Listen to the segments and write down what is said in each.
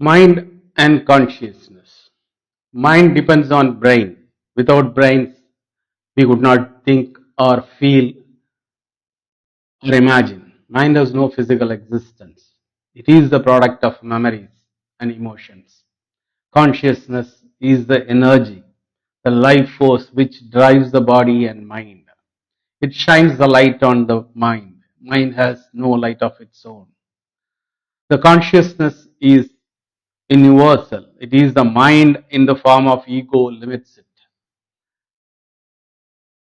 Mind and consciousness. Mind depends on brain. Without brains, we could not think or feel or imagine. Mind has no physical existence. It is the product of memories and emotions. Consciousness is the energy, the life force which drives the body and mind. It shines the light on the mind. Mind has no light of its own. The consciousness is universal. It is the mind in the form of ego limits it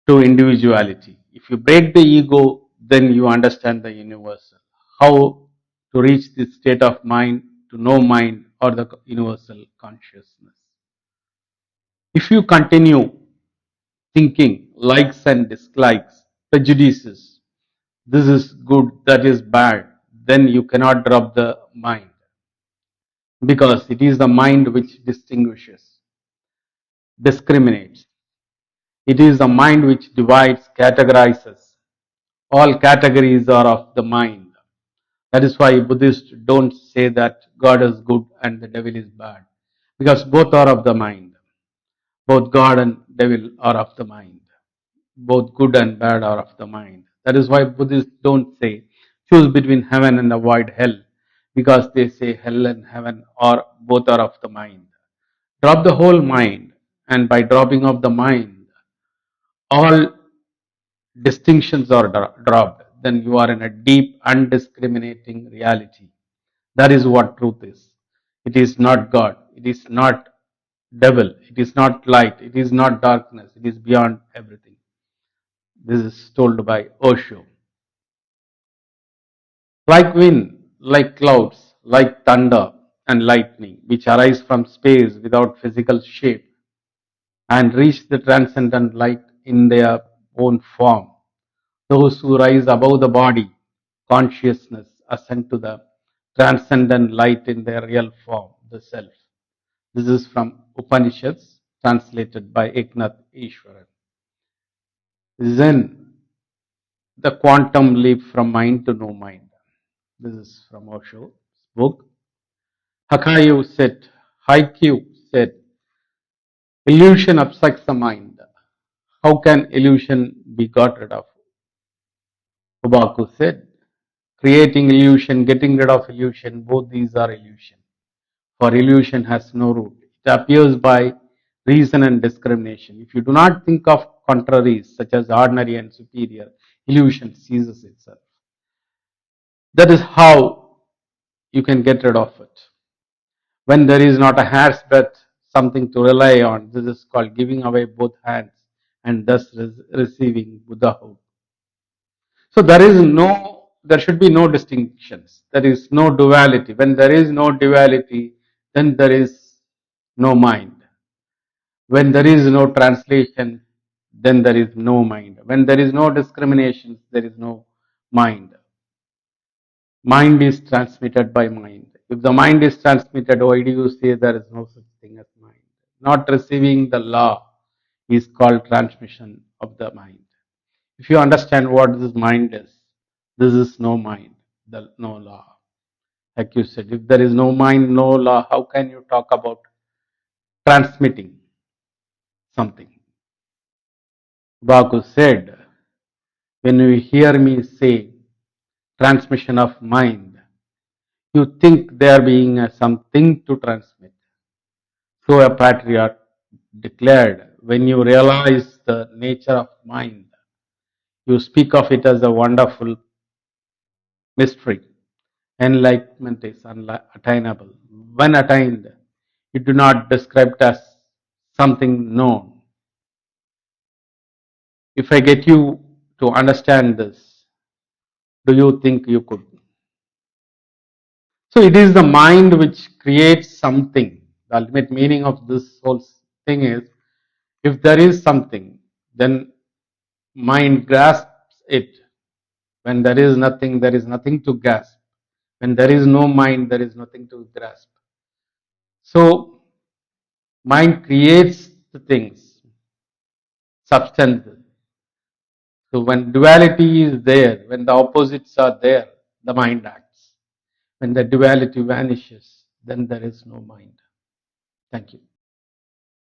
to individuality. If you break the ego, then you understand the universal. How to reach this state of mind, to know mind or the universal consciousness. If you continue thinking likes and dislikes, prejudices, this is good, that is bad, then you cannot drop the mind because it is the mind which distinguishes, discriminates. It is the mind which divides, categorizes. All categories are of the mind. That is why Buddhists don't say that God is good and the devil is bad because both are of the mind. Both God and devil are of the mind. Both good and bad are of the mind. That is why Buddhists don't say choose between heaven and avoid hell because they say hell and heaven are both are of the mind. Drop the whole mind, and by dropping of the mind, all distinctions are dropped. Then you are in a deep, undiscriminating reality. That is what truth is. It is not God. It is not devil. It is not light. It is not darkness. It is beyond everything. This is told by Osho. Like wind, like clouds, like thunder and lightning, which arise from space without physical shape and reach the transcendent light in their own form. Those who rise above the body, consciousness, ascend to the transcendent light in their real form, the self. This is from Upanishads, translated by Eknath Easwaran. Zen, the quantum leap from mind to no mind. This is from Osho's book. Haiku said, illusion obstructs the mind. How can illusion be got rid of? Ubaku said, creating illusion, getting rid of illusion, both these are illusion. For illusion has no root. It appears by reason and discrimination. If you do not think of contraries such as ordinary and superior, illusion ceases itself. That is how you can get rid of it. When there is not a hair's breadth, something to rely on, this is called giving away both hands and thus receiving Buddhahood. So there should be no distinctions. There is no duality. When there is no duality, then there is no mind. When there is no translation, then there is no mind. When there is no discrimination, there is no mind. Mind is transmitted by mind. If the mind is transmitted, why do you say there is no such thing as mind? Not receiving the law is called transmission of the mind. If you understand what this mind is, this is no mind, no law. Like you said, if there is no mind, no law, how can you talk about transmitting something? Baku said, when you hear me say transmission of mind, you think there being something to transmit. So a patriarch declared, when you realize the nature of mind, you speak of it as a wonderful mystery. Enlightenment is attainable. When attained, you do not describe it as something known. If I get you to understand this, do you think you could? So it is the mind which creates something. The ultimate meaning of this whole thing is, if there is something, then mind grasps it. When there is nothing to grasp. When there is no mind, there is nothing to grasp. So mind creates the things, substances. So when duality is there, when the opposites are there, the mind acts. When the duality vanishes, then there is no mind. Thank you.